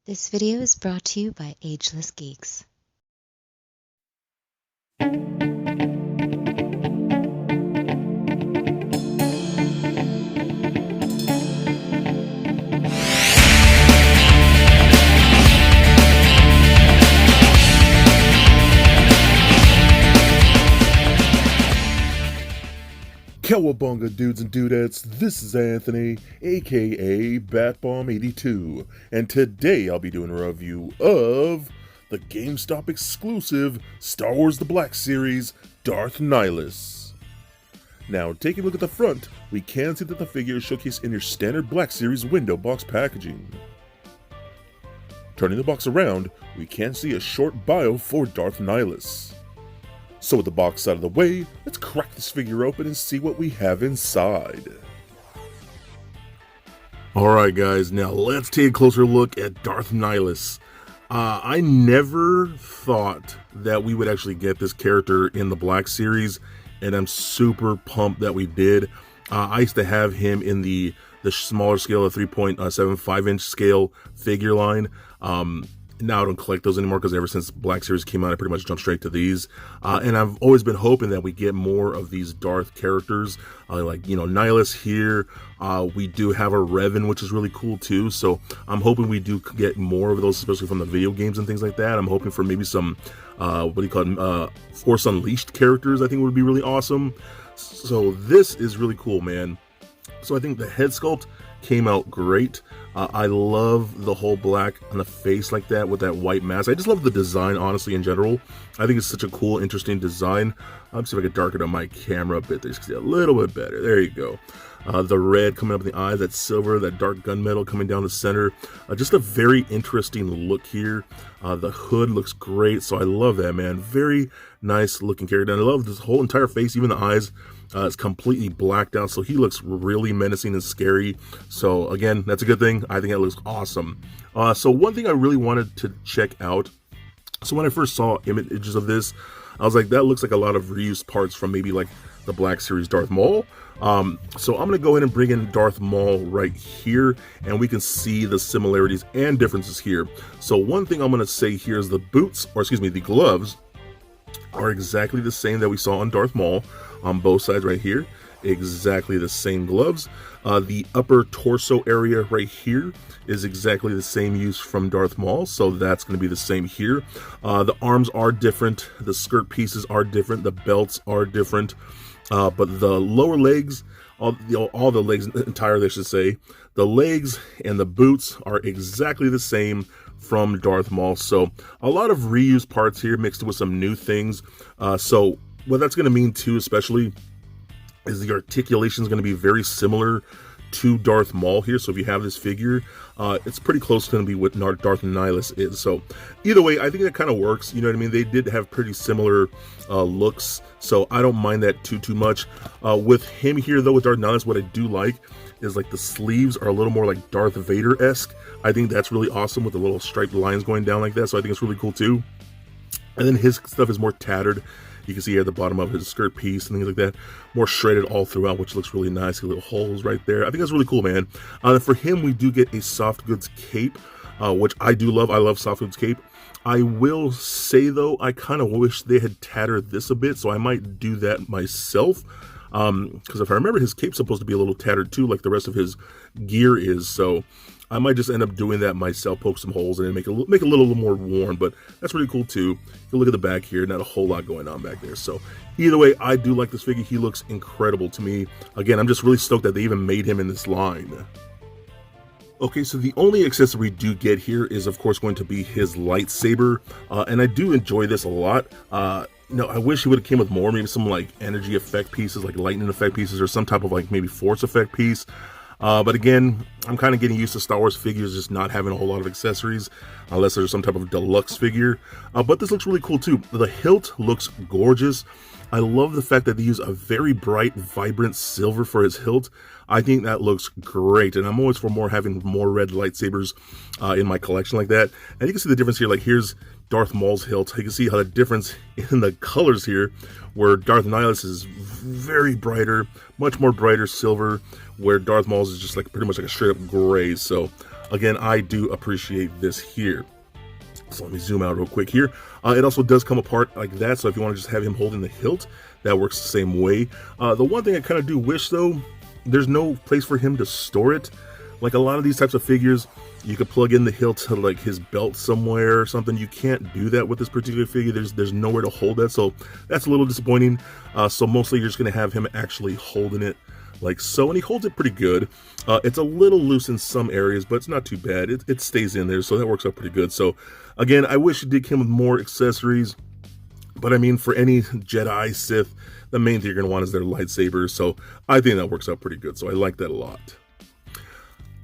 This video is brought to you by Ageless Geeks. Cowabunga dudes and dudettes, this is Anthony, aka Batbomb82, and today I'll be doing a review of the Gamestop exclusive Star Wars The Black Series, Darth Nihilus. Now, taking a look at the front, we can see that the figure is showcased in your standard Black Series window box packaging. Turning the box around, we can see a short bio for Darth Nihilus. So with the box out of the way, let's crack this figure open and see what we have inside. Alright guys, now let's take a closer look at Darth Nihilus. I never thought that we would actually get this character in the Black Series, and I'm super pumped that we did. I used to have him in the smaller scale, the 3.75 inch scale figure line. Now I don't collect those anymore because ever since Black Series came out, I pretty much jumped straight to these. And I've always been hoping that we get more of these Darth characters, like, Nihilus here. We do have a Revan, which is really cool too. So I'm hoping we do get more of those, especially from the video games and things like that. I'm hoping for maybe some, Force Unleashed characters. I think would be really awesome. So this is really cool, man. So I think the head sculpt came out great. I love the whole black on the face like that with that white mask. I just love the design, honestly, in general. I think it's such a cool, interesting design. Let me see if I can darken up my camera a bit. There you can see a little bit better. There you go. The red coming up in the eyes, that silver, that dark gunmetal coming down the center. Just a very interesting look here. The hood looks great, so I love that, man. Very nice looking character. And I love this whole entire face, even the eyes. It's completely blacked out, so he looks really menacing and scary. So again, that's a good thing. I think that looks awesome. So one thing I really wanted to check out. So when I first saw images of this, I was like, that looks like a lot of reused parts from maybe like the Black Series Darth Maul. So I'm going to go ahead and bring in Darth Maul right here, and we can see the similarities and differences here. So one thing I'm going to say here is the boots, or excuse me, the gloves are exactly the same that we saw on Darth Maul on both sides right here. Exactly the same gloves. The upper torso area right here is exactly the same use from Darth Maul, so that's going to be the same here. The arms are different, the skirt pieces are different, the belts are different, but the lower legs, all the legs entirely, I should say, the legs and the boots are exactly the same from Darth Maul. So a lot of reused parts here mixed with some new things. So what that's going to mean too, especially, is the articulation is going to be very similar to Darth Maul here. So if you have this figure, it's pretty close to going to be what Darth Nihilus is. So either way, I think that kind of works. You know what I mean? They did have pretty similar looks, so I don't mind that too much. With him here though, with Darth Nihilus, what I do like is like the sleeves are a little more like Darth Vader-esque. I think that's really awesome with the little striped lines going down like that. So I think it's really cool too. And then his stuff is more tattered. You can see here at the bottom of his skirt piece and things like that, more shredded all throughout, which looks really nice. Little holes right there. I think that's really cool, man. For him, we do get a soft goods cape, which I do love. I love soft goods cape. I will say though, I kind of wish they had tattered this a bit, so I might do that myself. Because if I remember, his cape's supposed to be a little tattered too, like the rest of his gear is. So I might just end up doing that myself, poke some holes in it, make it a little more worn, but that's really cool too. You look at the back here, not a whole lot going on back there. So either way, I do like this figure. He looks incredible to me. Again, I'm just really stoked that they even made him in this line. Okay, so the only accessory we do get here is, of course, going to be his lightsaber, and I do enjoy this a lot. No, I wish he would have came with more, maybe some like energy effect pieces, like lightning effect pieces, or some type of like maybe force effect piece. But again, I'm kind of getting used to Star Wars figures just not having a whole lot of accessories, unless there's some type of deluxe figure. But this looks really cool too. The hilt looks gorgeous. I love the fact that they use a very bright, vibrant silver for his hilt. I think that looks great, and I'm always for having more red lightsabers in my collection like that. And you can see the difference here. Like here's Darth Maul's hilt. You can see how the difference in the colors here, where Darth Nihilus is very brighter, much more brighter silver, where Darth Maul's is just like pretty much like a straight up gray. So Again, I do appreciate this here. So let me zoom out real quick here. It also does come apart like that, so if you want to just have him holding the hilt, that works the same way. The one thing I kind of do wish, though, there's no place for him to store it. Like a lot of these types of figures, you could plug in the hilt to like his belt somewhere or something. You can't do that with this particular figure. There's nowhere to hold that, so that's a little disappointing. So mostly you're just going to have him actually holding it like so, and he holds it pretty good. It's a little loose in some areas, but it's not too bad. It stays in there, so that works out pretty good. So again, I wish it did come with more accessories, but I mean, for any Jedi, Sith, the main thing you're going to want is their lightsabers, so I think that works out pretty good, so I like that a lot.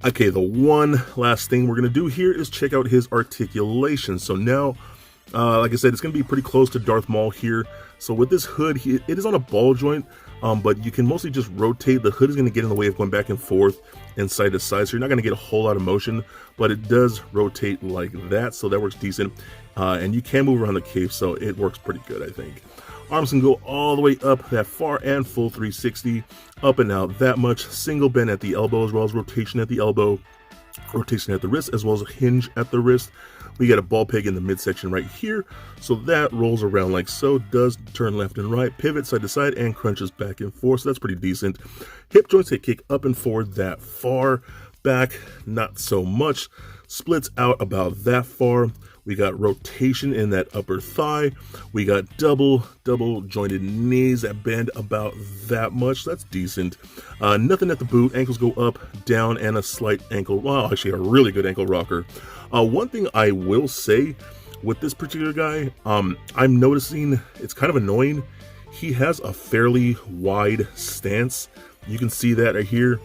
Okay, the one last thing we're going to do here is check out his articulation. So now, like I said, it's going to be pretty close to Darth Maul here. So with this hood, it is on a ball joint, but you can mostly just rotate. The hood is going to get in the way of going back and forth and side to side, so you're not going to get a whole lot of motion, but it does rotate like that, so that works decent. And you can move around the cape, so it works pretty good, I think. Arms can go all the way up that far and full 360, up and out that much. Single bend at the elbow, as well as rotation at the elbow, rotation at the wrist, as well as a hinge at the wrist. We got a ball peg in the midsection right here, so that rolls around like so, does turn left and right, pivot side to side, and crunches back and forth, so that's pretty decent. Hip joints, they kick up and forward that far, back not so much, splits out about that far. We got rotation in that upper thigh. We got double jointed knees that bend about that much. That's decent. Nothing at the boot. Ankles go up, down, and a slight ankle. Well, actually a really good ankle rocker. One thing I will say with this particular guy, I'm noticing it's kind of annoying. He has a fairly wide stance. You can see that right here.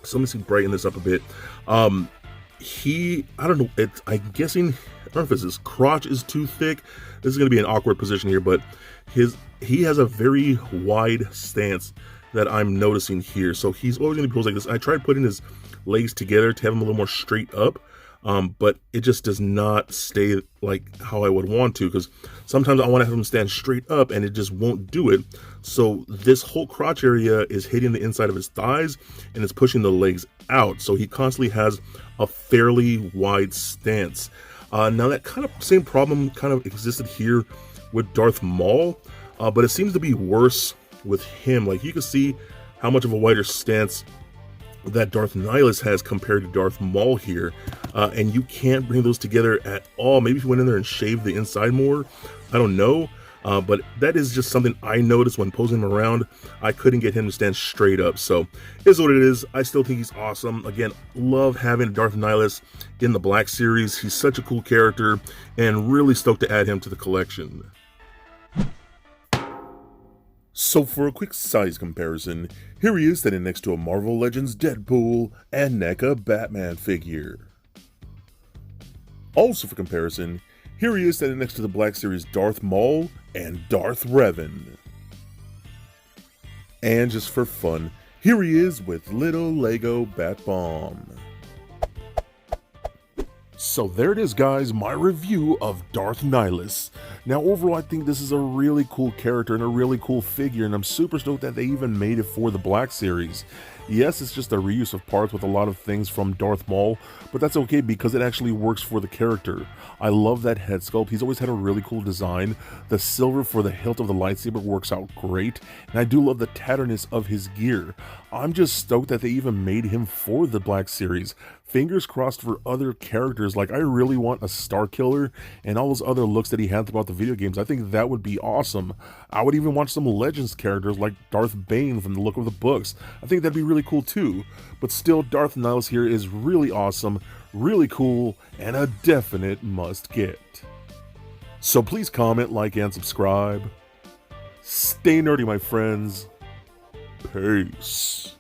So let me brighten this up a bit. I don't know, I'm guessing, I don't know if his crotch is too thick. This is going to be an awkward position here, but he has a very wide stance that I'm noticing here. So he's always going to be posed like this. I tried putting his legs together to have him a little more straight up, but it just does not stay like how I would want to, because sometimes I want to have him stand straight up and it just won't do it. So this whole crotch area is hitting the inside of his thighs and it's pushing the legs out. So he constantly has a fairly wide stance. Now that kind of same problem kind of existed here with Darth Maul, but it seems to be worse with him. Like you can see how much of a wider stance that Darth Nihilus has compared to Darth Maul here, and you can't bring those together at all. Maybe if you went in there and shaved the inside more, I don't know. But that is just something I noticed when posing him around. I couldn't get him to stand straight up, so it is what it is. I still think he's awesome. Again, love having Darth Nihilus in the Black Series. He's such a cool character, and really stoked to add him to the collection. So for a quick size comparison, here he is standing next to a Marvel Legends Deadpool and NECA Batman figure. Also for comparison, here he is standing next to the Black Series Darth Maul and Darth Revan. And just for fun, here he is with little Lego Bat Bomb. So there it is, guys, my review of Darth Nihilus. Now overall, I think this is a really cool character and a really cool figure, and I'm super stoked that they even made it for the Black Series. Yes, it's just a reuse of parts with a lot of things from Darth Maul, but that's okay because it actually works for the character. I love that head sculpt. He's always had a really cool design. The silver for the hilt of the lightsaber works out great, and I do love the tatterness of his gear. I'm just stoked that they even made him for the Black Series. Fingers crossed for other characters. Like, I really want a Star Killer and all those other looks that he had throughout the video games. I think that would be awesome. I would even watch some Legends characters like Darth Bane from the look of the books. I think that'd be really cool too. But still, Darth Nihilus here is really awesome, really cool, and a definite must get. So please comment, like, and subscribe. Stay nerdy, my friends. Peace.